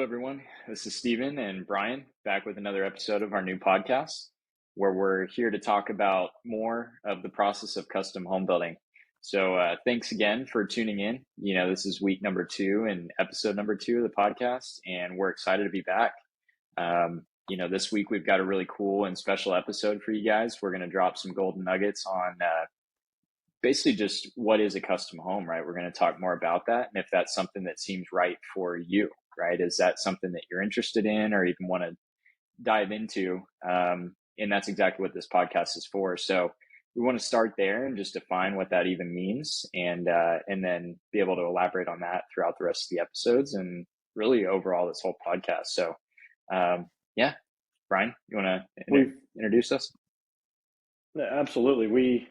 Hello, everyone. This is Steven and Brian back with another episode of our new podcast where we're here to talk about more of the process of custom home building. So, thanks again for tuning in. This is week number 2 and episode number 2 of the podcast, and we're excited to be back. This week we've got a really cool and special episode for you guys. We're going to drop some golden nuggets on basically just what is a custom home, right? We're going to talk more about that and if that's something that seems right for you. Right? Is that something that you're interested in or even want to dive into? And that's exactly what this podcast is for. So we want to start there and just define what that even means, and then be able to elaborate on that throughout the rest of the episodes and really overall this whole podcast. So Brian, you want to introduce us? Absolutely. We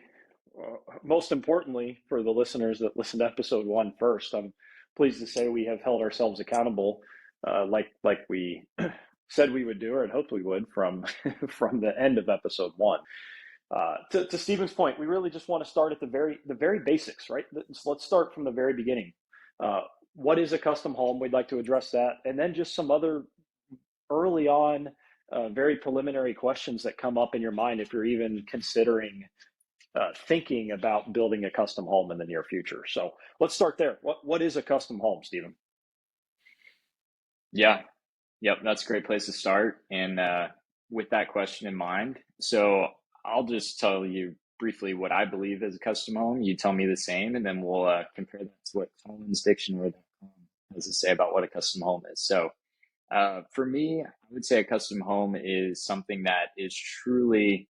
most importantly, for the listeners that listened to episode 1 first, I'm pleased to say we have held ourselves accountable, like we said we would do, or had hoped we would, from the end of episode 1. To Stephen's point, we really just want to start at the very basics, right? So let's start from the very beginning. What is a custom home? We'd like to address that, and then just some other early on, very preliminary questions that come up in your mind if you're even considering thinking about building a custom home in the near future. So let's start there. What is a custom home, Stephen? Yeah. Yep. That's a great place to start. And with that question in mind, so I'll just tell you briefly what I believe is a custom home. You tell me the same, and then we'll compare that to what Collins Dictionary has to say about what a custom home is. So for me, I would say a custom home is something that is truly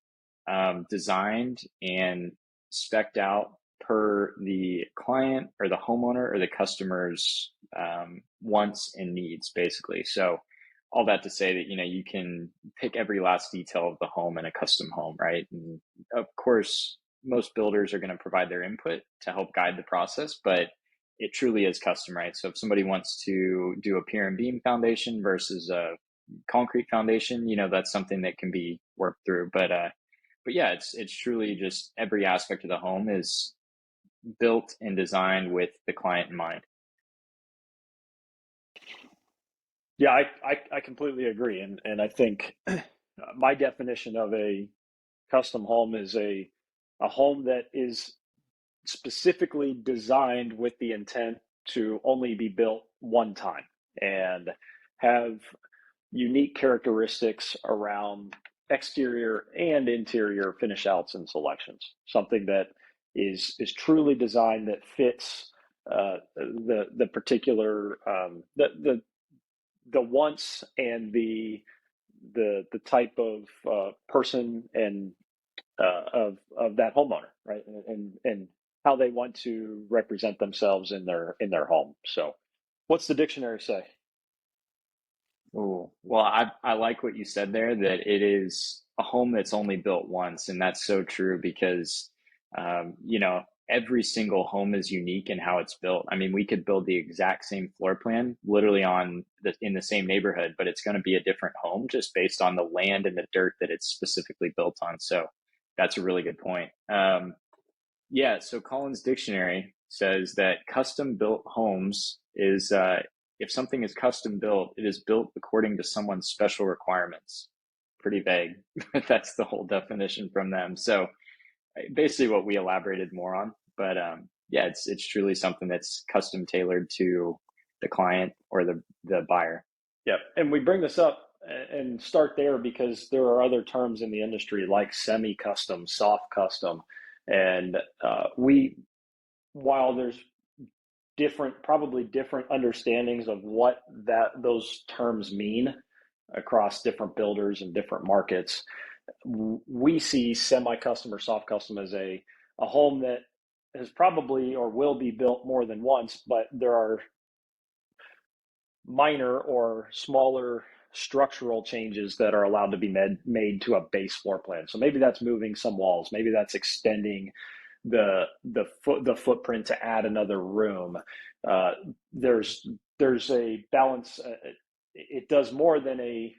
designed and spec'd out per the client or the homeowner or the customer's wants and needs, basically. So all that to say that, you can pick every last detail of the home in a custom home, right? And of course, most builders are going to provide their input to help guide the process, but it truly is custom, right? So if somebody wants to do a pier and beam foundation versus a concrete foundation, that's something that can be worked through. But yeah, it's truly just every aspect of the home is built and designed with the client in mind. Yeah, I completely agree. And I think my definition of a custom home is a home that is specifically designed with the intent to only be built one time and have unique characteristics around exterior and interior finish outs and selections. Something that is truly designed that fits the particular the wants and the type of person and of that homeowner, right? And how they want to represent themselves in their home. So, what's the dictionary say? Oh, well, I like what you said there, that it is a home that's only built once, and that's so true because every single home is unique in how it's built. I mean, we could build the exact same floor plan literally in the same neighborhood, but it's going to be a different home just based on the land and the dirt that it's specifically built on. So that's a really good point. So Collins Dictionary says that custom built homes is if something is custom built, it is built according to someone's special requirements. Pretty vague, but that's the whole definition from them. So basically what we elaborated more on, but it's truly something that's custom tailored to the client or the buyer. Yeah, and we bring this up and start there because there are other terms in the industry like semi-custom, soft custom, and while there's probably different understandings of what those terms mean across different builders and different markets, we see semi-custom or soft custom as a home that has probably or will be built more than once, but there are minor or smaller structural changes that are allowed to be made to a base floor plan. So maybe that's moving some walls, maybe that's extending the footprint to add another room. There's a balance. It does more than a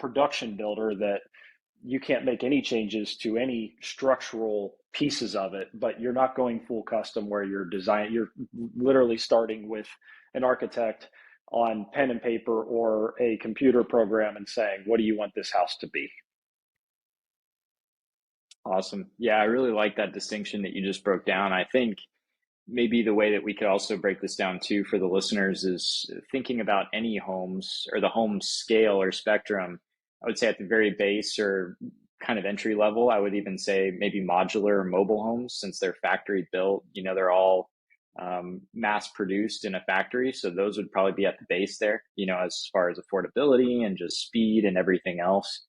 production builder that you can't make any changes to any structural pieces of it, but you're not going full custom where you're literally starting with an architect on pen and paper or a computer program and saying, what do you want this house to be? Awesome. Yeah, I really like that distinction that you just broke down. I think maybe the way that we could also break this down too for the listeners is thinking about any homes or the home scale or spectrum. I would say at the very base or kind of entry level, I would even say maybe modular or mobile homes since they're factory built. They're all mass produced in a factory. So those would probably be at the base there, as far as affordability and just speed and everything else.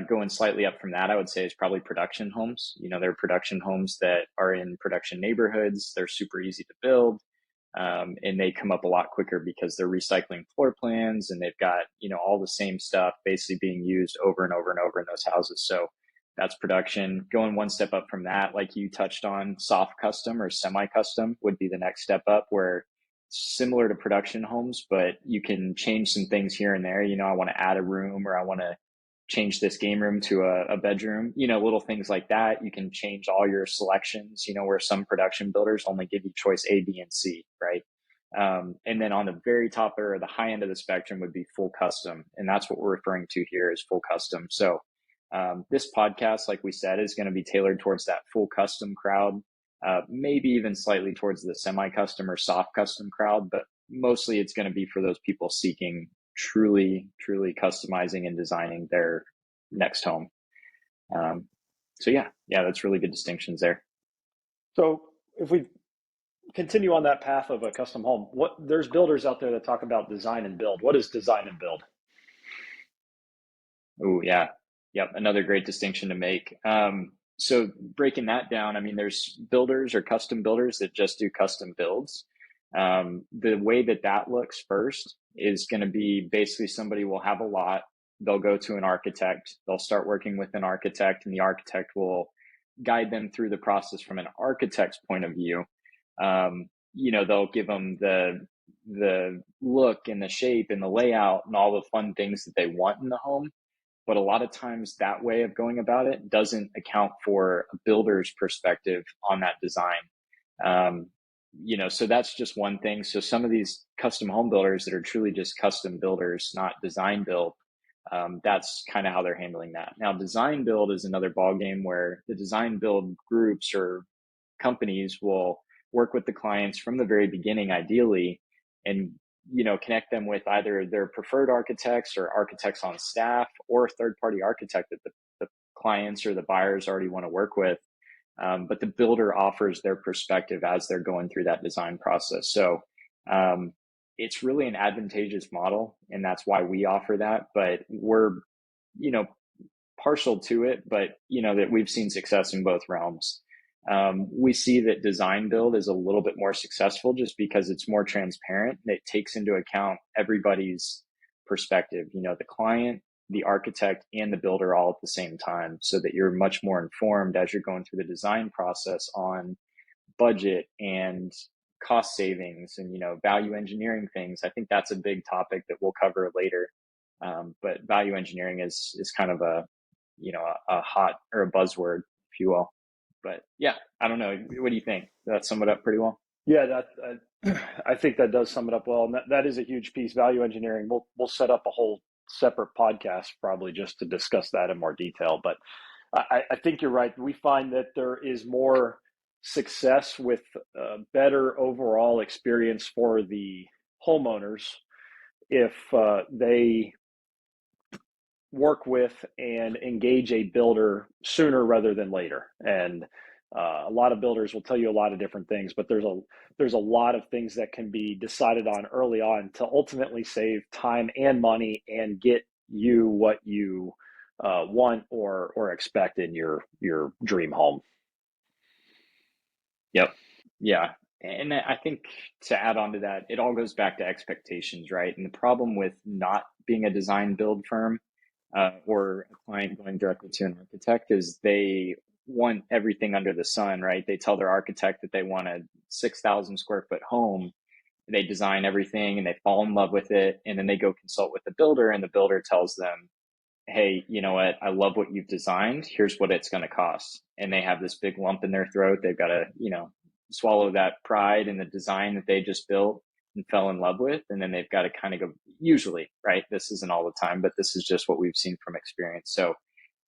Going slightly up from that, I would say is probably production homes. They're production homes that are in production neighborhoods. They're super easy to build. And they come up a lot quicker because they're recycling floor plans and they've got, all the same stuff basically being used over and over and over in those houses. So that's production. Going one step up from that, like you touched on, soft custom or semi-custom would be the next step up where similar to production homes, but you can change some things here and there. I want to add a room or I want to change this game room to a bedroom, little things like that. You can change all your selections, where some production builders only give you choice A, B, and C, right? And then on the very top or the high end of the spectrum would be full custom. And that's what we're referring to here is full custom. So this podcast, like we said, is going to be tailored towards that full custom crowd, maybe even slightly towards the semi-custom or soft custom crowd, but mostly it's going to be for those people seeking truly customizing and designing their next home. So yeah, that's really good distinctions there. So if we continue on that path of a custom home, there's builders out there that talk about design and build. What is design and build? Oh yeah. Yep. Another great distinction to make. So breaking that down, I mean, there's builders or custom builders that just do custom builds. The way that looks first is going to be basically somebody will have a lot. They'll go to an architect. They'll start working with an architect, and the architect will guide them through the process from an architect's point of view. They'll give them the look and the shape and the layout and all the fun things that they want in the home. But a lot of times that way of going about it doesn't account for a builder's perspective on that design. So that's just one thing. So some of these custom home builders that are truly just custom builders, not design build, that's kind of how they're handling that. Now, design build is another ballgame where the design build groups or companies will work with the clients from the very beginning, ideally, and connect them with either their preferred architects or architects on staff or a third-party architect that the clients or the buyers already want to work with. But the builder offers their perspective as they're going through that design process. So it's really an advantageous model, and that's why we offer that. But we're, partial to it, but, that we've seen success in both realms. We see that design build is a little bit more successful just because it's more transparent and it takes into account everybody's perspective, the client, the architect, and the builder all at the same time, so that you're much more informed as you're going through the design process on budget and cost savings and, value engineering things. I think that's a big topic that we'll cover later. But value engineering is kind of a hot or a buzzword, if you will. But yeah, I don't know. What do you think? That sum it up pretty well? Yeah, I think that does sum it up well, and that is a huge piece. Value engineering. We'll set up a whole separate podcast probably just to discuss that in more detail. But I think you're right. We find that there is more success with better overall experience for the homeowners if they work with and engage a builder sooner rather than later. And a lot of builders will tell you a lot of different things, but there's a lot of things that can be decided on early on to ultimately save time and money and get you what you want or expect in your dream home. Yep. Yeah. And I think to add on to that, it all goes back to expectations, right? And the problem with not being a design build firm or a client going directly to an architect is they want everything under the sun, right? They tell their architect that they want a 6,000 square foot home. They design everything and they fall in love with it. And then they go consult with the builder, and the builder tells them, hey, you know what? I love what you've designed. Here's what it's going to cost. And they have this big lump in their throat. They've got to, swallow that pride in the design that they just built. and fell in love with, and then they've got to kind of go, usually, right? This isn't all the time, but this is just what we've seen from experience. So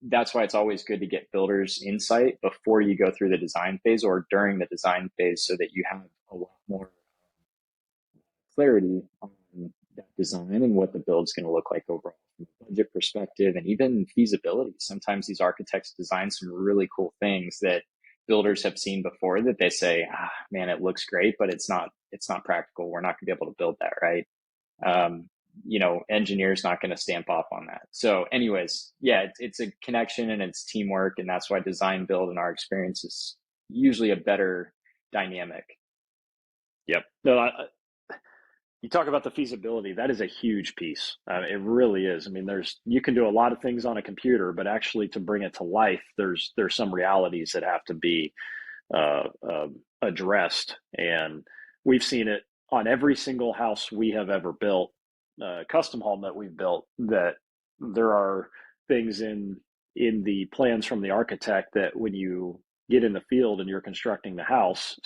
that's why it's always good to get builders' insight before you go through the design phase or during the design phase, so that you have a lot more clarity on that design and what the build's going to look like overall from a budget perspective and even feasibility. Sometimes these architects design some really cool things that builders have seen before that they say, man, it looks great, but it's not practical. We're not going to be able to build that, right? Um, engineers not going to stamp off on that. So anyways, yeah, it's a connection and it's teamwork. And that's why design build in our experience is usually a better dynamic. Yep. No, you talk about the feasibility. That is a huge piece. It really is. I mean, you can do a lot of things on a computer, but actually to bring it to life, there's some realities that have to be addressed. And we've seen it on every single house we have ever built, custom home that we've built, that there are things in the plans from the architect that when you get in the field and you're constructing the house,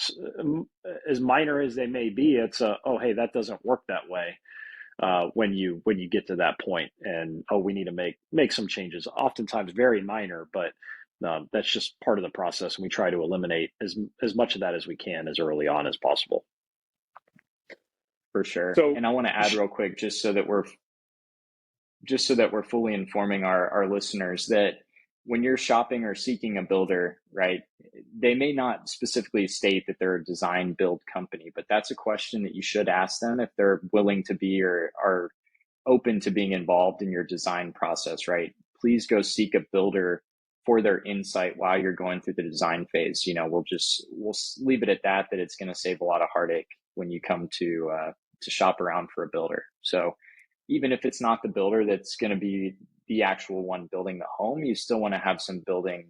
as minor as they may be, it's oh, hey, that doesn't work that way. When you get to that point, and oh, we need to make some changes, oftentimes very minor, but that's just part of the process, and we try to eliminate as much of that as we can as early on as possible. For sure. So, And I want to add real quick, just so that we're fully informing our listeners, that when you're shopping or seeking a builder, right, they may not specifically state that they're a design build company, but that's a question that you should ask them if they're willing to be or are open to being involved in your design process, right? Please go seek a builder for their insight while you're going through the design phase. We'll leave it at that it's going to save a lot of heartache when you come to shop around for a builder. So even if it's not the builder that's going to be the actual one building the home, you still want to have some building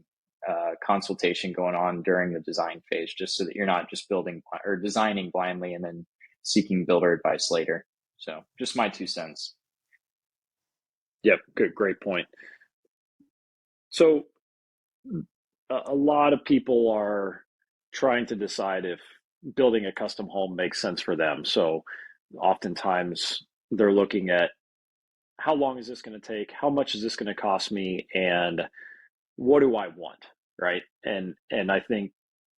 consultation going on during the design phase, just so that you're not just building or designing blindly and then seeking builder advice later. So just my 2 cents. yep, good, great point. So a lot of people are trying to decide if building a custom home makes sense for them. So oftentimes they're looking at, how long is this going to take? How much is this going to cost me? And what do I want? Right. And I think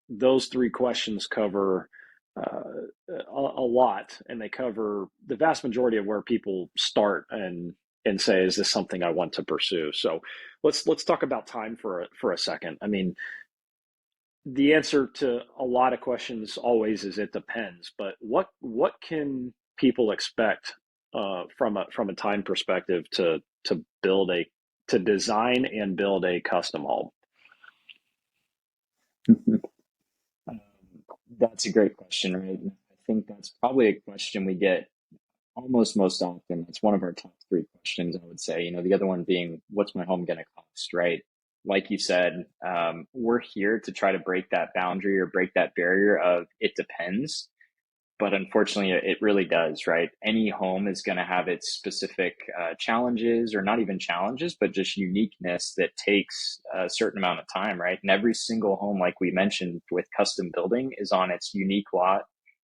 those three questions cover a lot, and they cover the vast majority of where people start and say, is this something I want to pursue? So let's talk about time for a second. I mean, the answer to a lot of questions always is it depends. But what can people expect from a time perspective to design and build a custom home? That's a great question, right? I think that's probably a question we get almost most often. It's one of our top three questions, I would say. The other one being, what's my home going to cost, right? Like you said, we're here to try to break that boundary or break that barrier of it depends. But unfortunately, it really does, right? Any home is going to have its specific challenges, or not even challenges, but just uniqueness that takes a certain amount of time, right? And every single home, like we mentioned with custom building, is on its unique lot.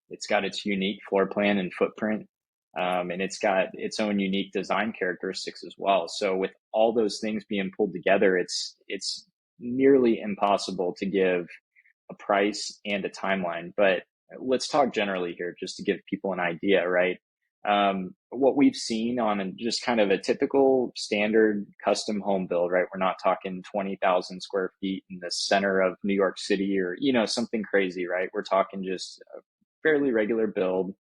It's got its unique floor plan and footprint, and it's got its own unique design characteristics as well. So with all those things being pulled together, it's nearly impossible to give a price and a timeline. But let's talk generally here, just to give people an idea, right? What we've seen on just kind of a typical standard custom home build, right? We're not talking 20,000 square feet in the center of New York City or, something crazy, right? We're talking just a fairly regular build.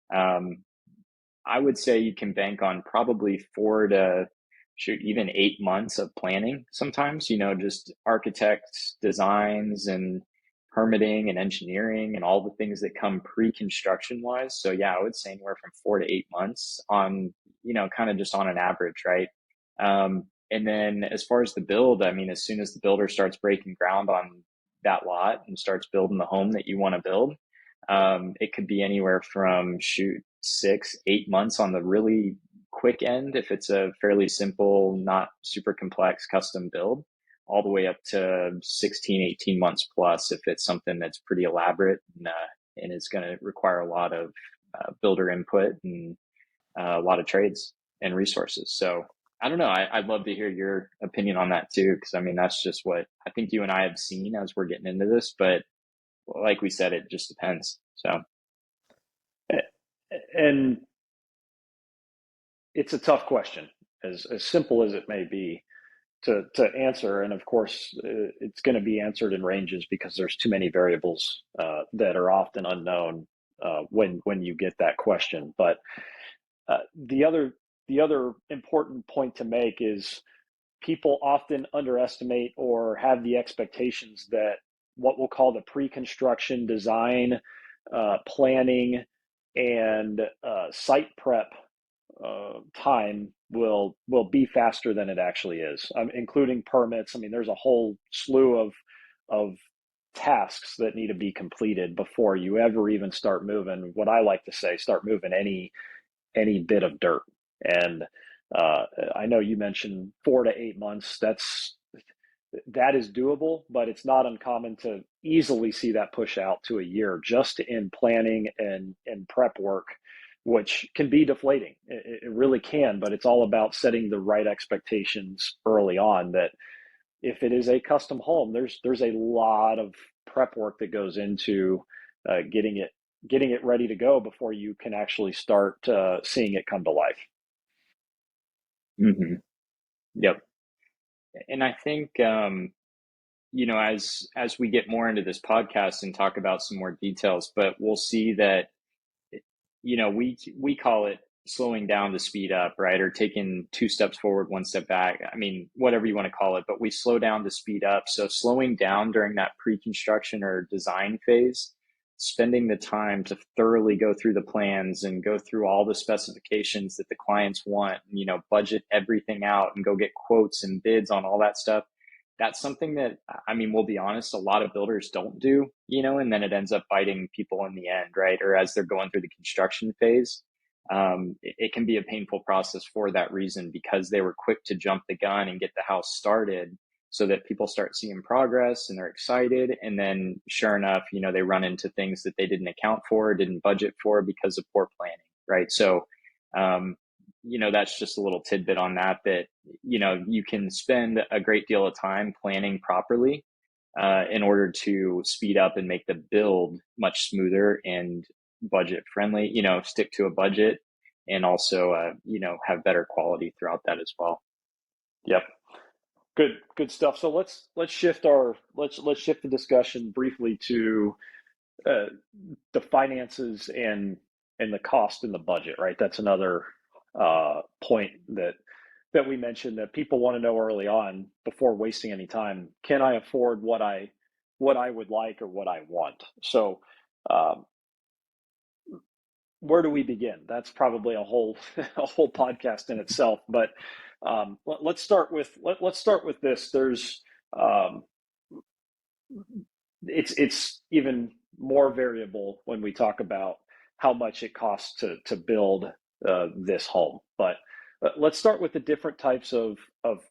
I would say you can bank on probably 4 to even 8 months of planning sometimes, just architects, designs, and permitting and engineering and all the things that come pre-construction wise. So yeah, I would say anywhere from 4 to 8 months on, kind of just on an average, right? And then as far as the build, I mean, as soon as the builder starts breaking ground on that lot and starts building the home that you want to build, it could be anywhere from 6, 8 months on the really quick end if it's a fairly simple, not super complex custom build, all the way up to 16, 18 months plus if it's something that's pretty elaborate and is going to require a lot of builder input and a lot of trades and resources. So I don't know. I'd love to hear your opinion on that too, because I mean that's just what I think you and I have seen as we're getting into this. But like we said, it just depends. So And it's a tough question, as simple as it may be to answer. And of course, it's going to be answered in ranges because there's too many variables that are often unknown when you get that question. But the other important point to make is people often underestimate or have the expectations that what we'll call the pre-construction design, planning, and site prep time will be faster than it actually is, including permits. I mean, there's a whole slew of tasks that need to be completed before you ever even start moving. What I like to say, start moving any bit of dirt. And I know you mentioned 4 to 8 months. That is doable, but it's not uncommon to easily see that push out to a year just in planning and prep work, which can be deflating. It really can, but it's all about setting the right expectations early on. That if it is a custom home, there's a lot of prep work that goes into getting it ready to go before you can actually start seeing it come to life. hmm yep. And I think as we get more into this podcast and talk about some more details, but we'll see that we call it slowing down to speed up, right? Or taking 2 steps forward, 1 step back. I mean, whatever you want to call it, but we slow down to speed up. So slowing down during that pre-construction or design phase, spending the time to thoroughly go through the plans and go through all the specifications that the clients want, budget everything out and go get quotes and bids on all that stuff. That's something that, I mean, we'll be honest, a lot of builders don't do, and then it ends up biting people in the end, right? Or as they're going through the construction phase. It can be a painful process for that reason, because they were quick to jump the gun and get the house started so that people start seeing progress and they're excited. And then sure enough, they run into things that they didn't account for, didn't budget for because of poor planning, right? So, that's just a little tidbit on that, you can spend a great deal of time planning properly in order to speed up and make the build much smoother and budget friendly, stick to a budget, and also, have better quality throughout that as well. Yep. Good stuff. So let's shift the discussion briefly to uh, the finances and the cost and the budget, right? That's another point that we mentioned that people want to know early on before wasting any time. Can I afford what I would like or what I want? So um, where do we begin? That's probably a whole a whole podcast in itself. But let's start with this. There's um, it's even more variable when we talk about how much it costs to build this home. But let's start with the different types of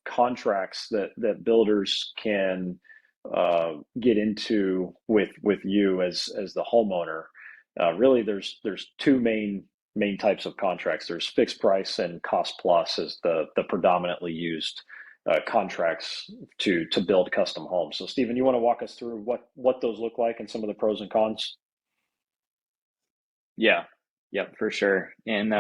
contracts that builders can get into with you as the homeowner. Really, there's two main types of contracts. There's fixed price and cost plus as the predominantly used contracts to build custom homes. So, Stephen, you want to walk us through what those look like and some of the pros and cons? Yeah, yep, for sure. And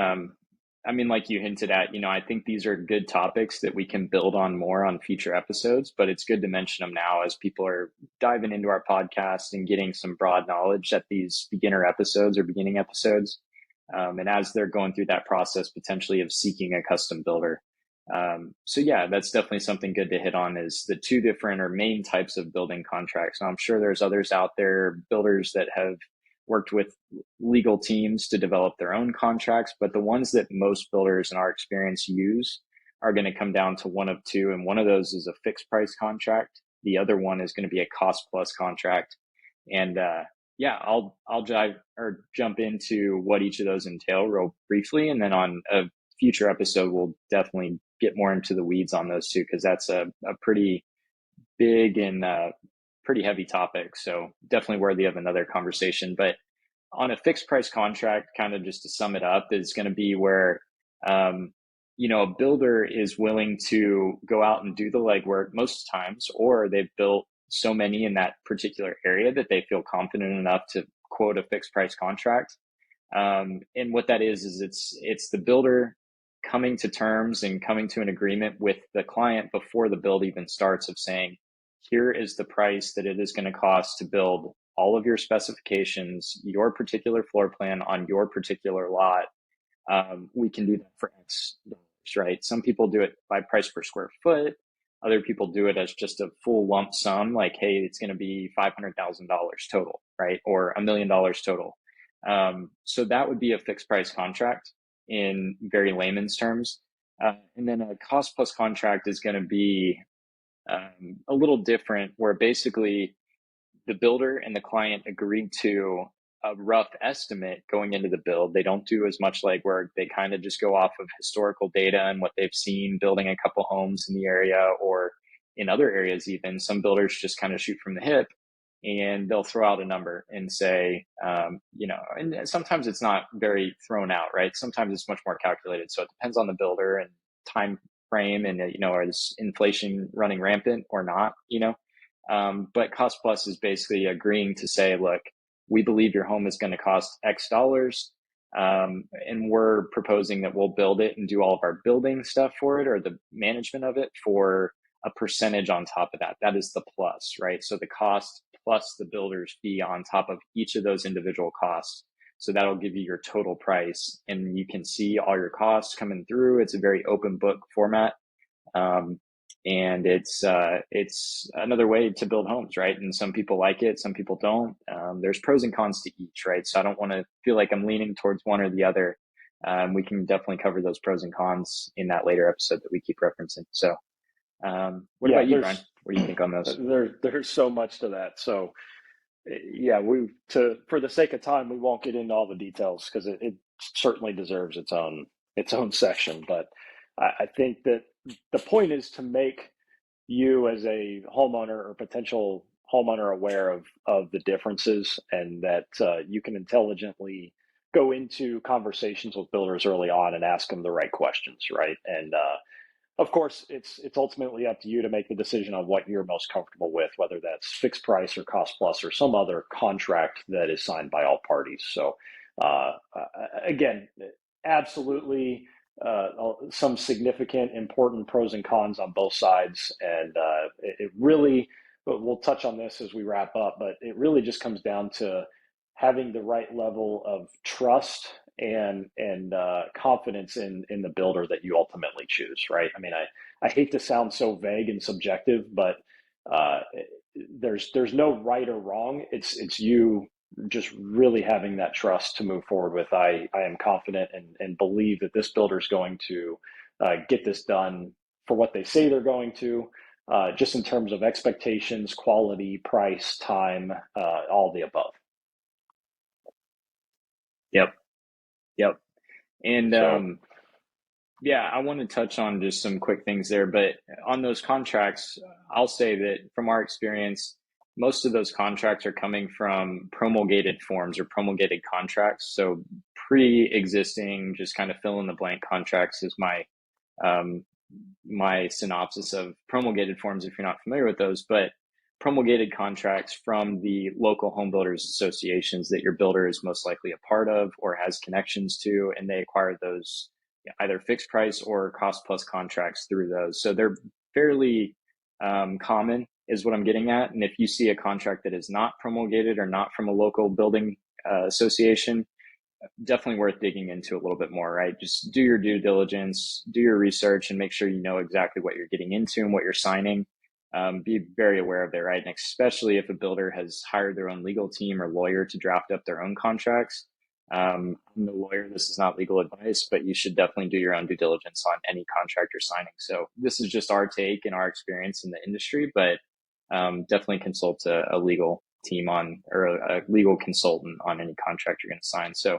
I mean, like you hinted at, I think these are good topics that we can build on more on future episodes, but it's good to mention them now as people are diving into our podcast and getting some broad knowledge at these beginner episodes or beginning episodes. And as they're going through that process potentially of seeking a custom builder. So yeah, that's definitely something good to hit on, is the two different or main types of building contracts. Now, I'm sure there's others out there, builders that have worked with legal teams to develop their own contracts, but the ones that most builders in our experience use are going to come down to one of two. And one of those is a fixed price contract. The other one is going to be a cost plus contract. And yeah, I'll jump into what each of those entail real briefly, and then on a future episode we'll definitely get more into the weeds on those two, because that's a pretty big and pretty heavy topic. So definitely worthy of another conversation. But on a fixed price contract, kind of just to sum it up, is going to be where, um, a builder is willing to go out and do the legwork most times, or they've built so many in that particular area that they feel confident enough to quote a fixed price contract. And what that is it's the builder coming to terms and coming to an agreement with the client before the build even starts, of saying, here is the price that it is going to cost to build all of your specifications, your particular floor plan on your particular lot. We can do that for X dollars, right? Some people do it by price per square foot. Other people do it as just a full lump sum, like, hey, it's going to be $500,000 total, right? Or $1 million total. So that would be a fixed price contract in very layman's terms. And then a cost plus contract is going to be a little different, where basically the builder and the client agreed to a rough estimate going into the build. They don't do as much legwork. They kind of just go off of historical data and what they've seen building a couple homes in the area, or in other areas even. Some builders just kind of shoot from the hip, and they'll throw out a number and say, and sometimes it's not very thrown out, right? Sometimes it's much more calculated. So it depends on the builder and time frame, and is inflation running rampant or not. But cost plus is basically agreeing to say, look, we believe your home is going to cost X dollars. And we're proposing that we'll build it and do all of our building stuff for it, or the management of it, for a percentage on top of that. That is the plus, right? So the cost plus the builder's fee on top of each of those individual costs. So that'll give you your total price, and you can see all your costs coming through. It's a very open book format. And it's another way to build homes, right? And some people like it, some people don't. There's pros and cons to each, right? So I don't want to feel like I'm leaning towards one or the other. We can definitely cover those pros and cons in that later episode that we keep referencing. So what about you, Brian? What do you think on those? There's so much to that. So yeah, for the sake of time, we won't get into all the details, because it certainly deserves its own section. But I think that the point is to make you as a homeowner or potential homeowner aware of the differences, and that you can intelligently go into conversations with builders early on and ask them the right questions, right? And of course, it's ultimately up to you to make the decision on what you're most comfortable with, whether that's fixed price or cost plus or some other contract that is signed by all parties. So again, absolutely some significant, important pros and cons on both sides. And it really, we'll touch on this as we wrap up, but it really just comes down to having the right level of trust and confidence in the builder that you ultimately choose, right? I mean, I hate to sound so vague and subjective, but uh, there's no right or wrong. It's you just really having that trust to move forward with. I am confident and believe that this builder is going to get this done for what they say they're going to, just in terms of expectations, quality, price, time, all the above. Yep. Yep. And So yeah, I want to touch on just some quick things there, but on those contracts, I'll say that from our experience, most of those contracts are coming from promulgated forms or promulgated contracts. So pre-existing, just kind of fill in the blank contracts is um, my synopsis of promulgated forms, if you're not familiar with those. But promulgated contracts from the local home builders associations that your builder is most likely a part of or has connections to, and they acquire those either fixed price or cost plus contracts through those. So they're fairly common, is what I'm getting at. And if you see a contract that is not promulgated or not from a local building association, definitely worth digging into a little bit more, right? Just do your due diligence, do your research, and make sure you know exactly what you're getting into and what you're signing. Be very aware of that, right? And especially if a builder has hired their own legal team or lawyer to draft up their own contracts. I'm no lawyer, this is not legal advice, but you should definitely do your own due diligence on any contract you're signing. So this is just our take and our experience in the industry, but definitely consult a legal team on, or a legal consultant on any contract you're going to sign. So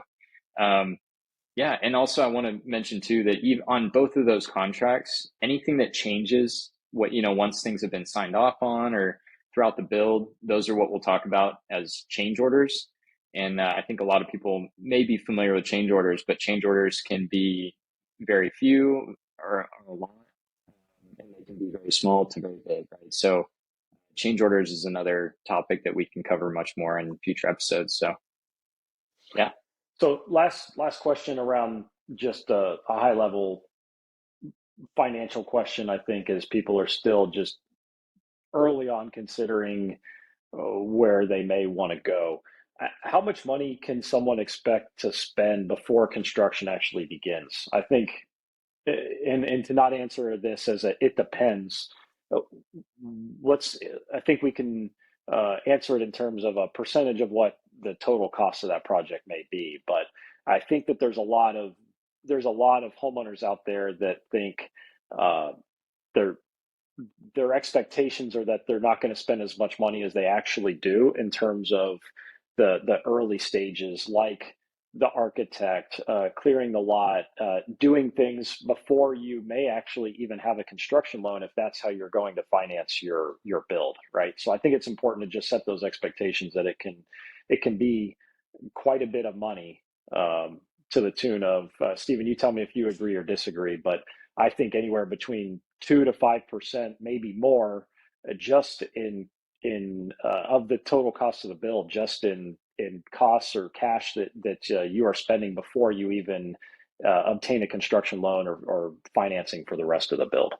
yeah, and also I want to mention too that even on both of those contracts, anything that changes once things have been signed off on or throughout the build, those are what we'll talk about as change orders. And I think a lot of people may be familiar with change orders, but change orders can be very few or a lot, and they can be very small to very big, right? So change orders is another topic that we can cover much more in future episodes. So yeah. So last question around just a high level financial question, I think, is people are still just early on considering where they may want to go. How much money can someone expect to spend before construction actually begins? I think, and to not answer this as it depends, uh, let's, I think we can answer it in terms of a percentage of what the total cost of that project may be. But I think that there's a lot of homeowners out there that think uh, they're their expectations are that they're not going to spend as much money as they actually do in terms of the early stages, like the architect, clearing the lot, doing things before you may actually even have a construction loan if that's how you're going to finance your build, right? So I think it's important to just set those expectations that it can be quite a bit of money, to the tune of Stephen. You tell me if you agree or disagree, but I think anywhere between 2 to 5%, maybe more, just in of the total cost of the build, just in costs or cash that you are spending before you even obtain a construction loan or financing for the rest of the build.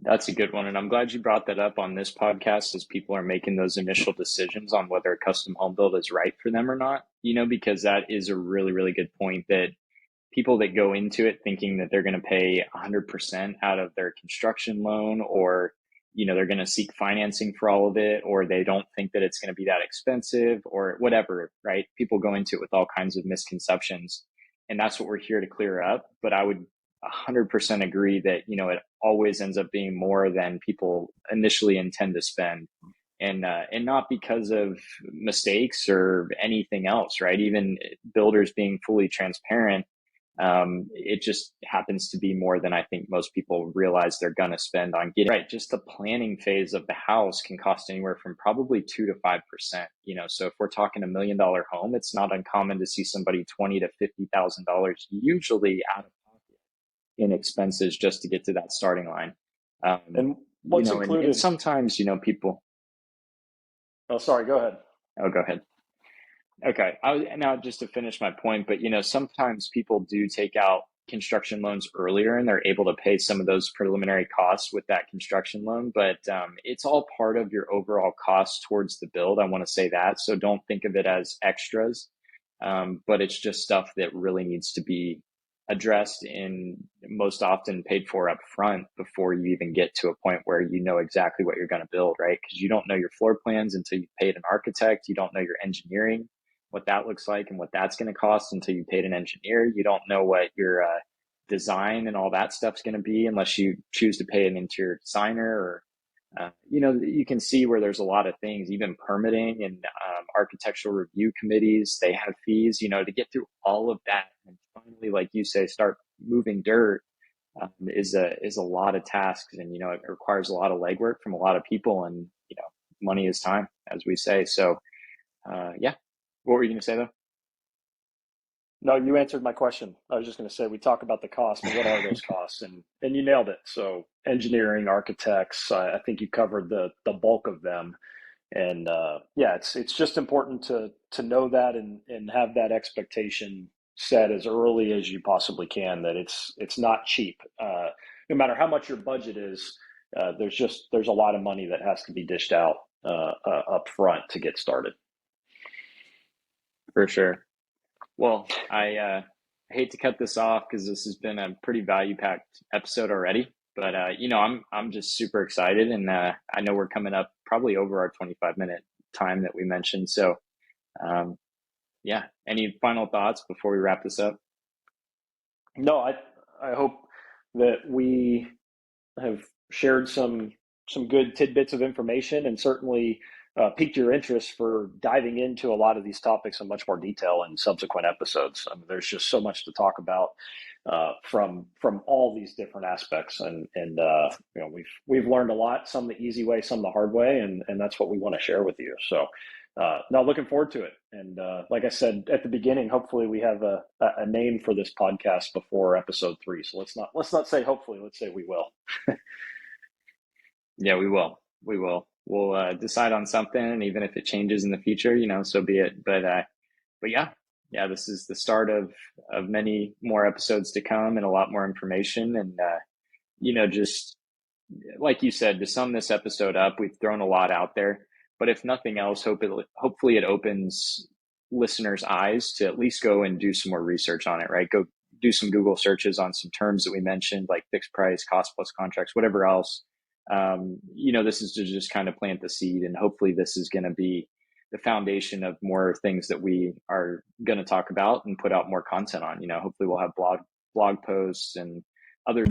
That's a good one. And I'm glad you brought that up on this podcast as people are making those initial decisions on whether a custom home build is right for them or not, because that is a really, really good point that people that go into it thinking that they're going to pay 100% out of their construction loan, or they're going to seek financing for all of it, or they don't think that it's going to be that expensive or whatever, right? People go into it with all kinds of misconceptions, and that's what we're here to clear up. But I would 100% agree that it always ends up being more than people initially intend to spend, and not because of mistakes or anything else, right? Even builders being fully transparent, it just happens to be more than I think most people realize they're going to spend on getting right. Just the planning phase of the house can cost anywhere from probably 2 to 5%. So if we're talking $1 million home, it's not uncommon to see somebody $20,000 to $50,000 usually out of pocket in expenses just to get to that starting line. And what's And included? sometimes people. Oh, sorry, go ahead. Oh, go ahead. Okay. Now just to finish my point, but sometimes people do take out construction loans earlier and they're able to pay some of those preliminary costs with that construction loan, but it's all part of your overall cost towards the build. I want to say that. So don't think of it as extras, but it's just stuff that really needs to be addressed and most often paid for up front before you even get to a point where you know exactly what you're going to build, right? Because you don't know your floor plans until you paid an architect. You don't know your engineering, what that looks like and what that's going to cost until you paid an engineer. You don't know what your design and all that stuff's going to be unless you choose to pay an interior designer, or you can see where there's a lot of things, even permitting and architectural review committees, they have fees, to get through all of that. And finally, like you say, start moving dirt, is a lot of tasks. And, it requires a lot of legwork from a lot of people, and, money is time, as we say. So, yeah. What were you going to say though? No, you answered my question. I was just going to say we talk about the cost, but what are those costs? And you nailed it. So engineering, architects, I think you covered the bulk of them. And yeah, it's just important to know that and have that expectation set as early as you possibly can, that it's not cheap. No matter how much your budget is, there's a lot of money that has to be dished out up front to get started. For sure. Well, I hate to cut this off because this has been a pretty value packed episode already. But I'm just super excited, and I know we're coming up probably over our 25-minute time that we mentioned. So, yeah. Any final thoughts before we wrap this up? No, I hope that we have shared some good tidbits of information, and certainly piqued your interest for diving into a lot of these topics in much more detail in subsequent episodes. I mean, there's just so much to talk about from all these different aspects, and we've learned a lot, some the easy way, some the hard way, and that's what we want to share with you. So Now looking forward to it. And like I said at the beginning, hopefully we have a name for this podcast before episode 3. So let's not say hopefully, let's say we will. Yeah, we will. We will. We'll decide on something, and even if it changes in the future, so be it. But yeah, yeah, this is the start of many more episodes to come, and a lot more information. And just like you said, to sum this episode up, we've thrown a lot out there. But if nothing else, hopefully it opens listeners' eyes to at least go and do some more research on it. Right? Go do some Google searches on some terms that we mentioned, like fixed price, cost plus contracts, whatever else. This is to just kind of plant the seed, and hopefully this is going to be the foundation of more things that we are going to talk about and put out more content on. Hopefully we'll have blog posts and other